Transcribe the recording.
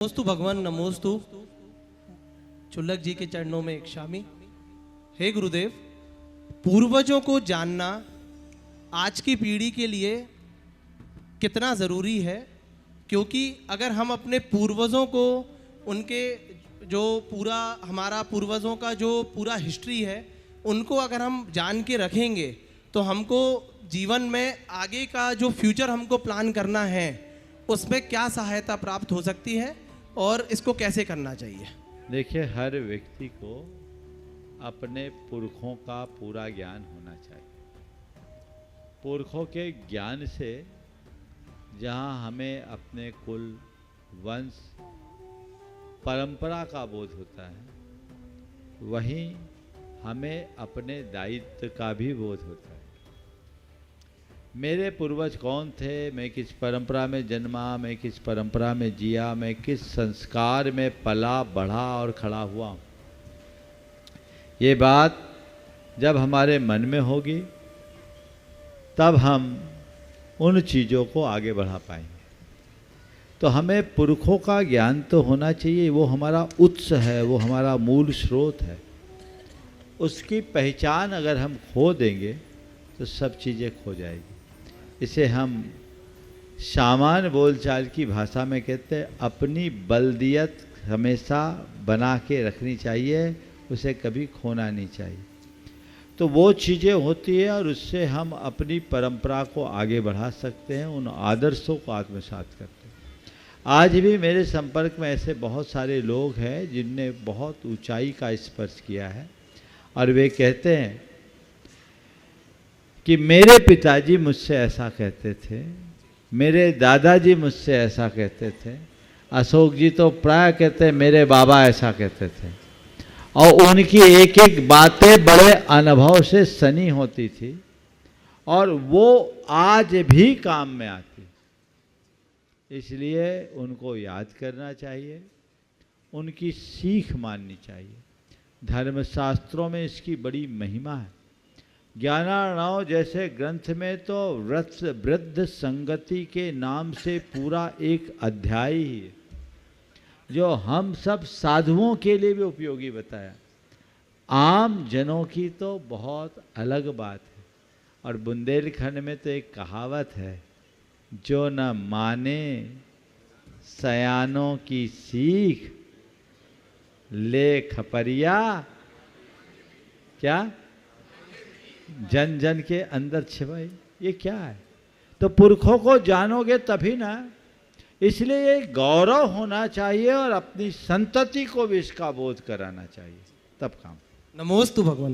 नमोस्तु भगवान नमोस्तु। चुल्लक जी के चरणों में एक शामी। हे गुरुदेव, पूर्वजों को जानना आज की पीढ़ी के लिए कितना ज़रूरी है, क्योंकि अगर हम अपने पूर्वजों को उनके जो पूरा हमारा पूर्वजों का जो पूरा हिस्ट्री है उनको अगर हम जान के रखेंगे तो हमको जीवन में आगे का जो फ्यूचर हमको प्लान करना है उसमें क्या सहायता प्राप्त हो सकती है और इसको कैसे करना चाहिए। देखिए, हर व्यक्ति को अपने पुरखों का पूरा ज्ञान होना चाहिए। पुरखों के ज्ञान से जहाँ हमें अपने कुल वंश परंपरा का बोध होता है, वहीं हमें अपने दायित्व का भी बोध होता है। मेरे पूर्वज कौन थे, मैं किस परंपरा में जन्मा, मैं किस परंपरा में जिया, मैं किस संस्कार में पला बढ़ा और खड़ा हुआ हूँ, ये बात जब हमारे मन में होगी तब हम उन चीज़ों को आगे बढ़ा पाएंगे। तो हमें पुरखों का ज्ञान तो होना चाहिए, वो हमारा उत्स है, वो हमारा मूल स्रोत है। उसकी पहचान अगर हम खो देंगे तो सब चीज़ें खो जाएगी। इसे हम सामान्य बोलचाल की भाषा में कहते हैं, अपनी बल्दियत हमेशा बना के रखनी चाहिए, उसे कभी खोना नहीं चाहिए। तो वो चीज़ें होती है और उससे हम अपनी परंपरा को आगे बढ़ा सकते हैं, उन आदर्शों को आत्मसात करते हैं। आज भी मेरे संपर्क में ऐसे बहुत सारे लोग हैं जिनने बहुत ऊंचाई का स्पर्श किया है और वे कहते हैं कि मेरे पिताजी मुझसे ऐसा कहते थे, मेरे दादाजी मुझसे ऐसा कहते थे, अशोक जी तो प्राय कहते हैं मेरे बाबा ऐसा कहते थे, और उनकी एक एक बातें बड़े अनुभव से सनी होती थी और वो आज भी काम में आती। इसलिए उनको याद करना चाहिए, उनकी सीख माननी चाहिए। धर्मशास्त्रों में इसकी बड़ी महिमा है। ज्ञानार्णव जैसे ग्रंथ में तो वृद्ध संगति के नाम से पूरा एक अध्याय ही है, जो हम सब साधुओं के लिए भी उपयोगी बताया। आम जनों की तो बहुत अलग बात है। और बुंदेलखंड में तो एक कहावत है, जो न माने सयानों की सीख, ले खपरिया क्या जन जन के अंदर छिपाई। ये क्या है? तो पुरखों को जानोगे तभी ना। इसलिए ये गौरव होना चाहिए और अपनी संतति को भी इसका बोध कराना चाहिए, तब काम। नमोस्तु भगवान।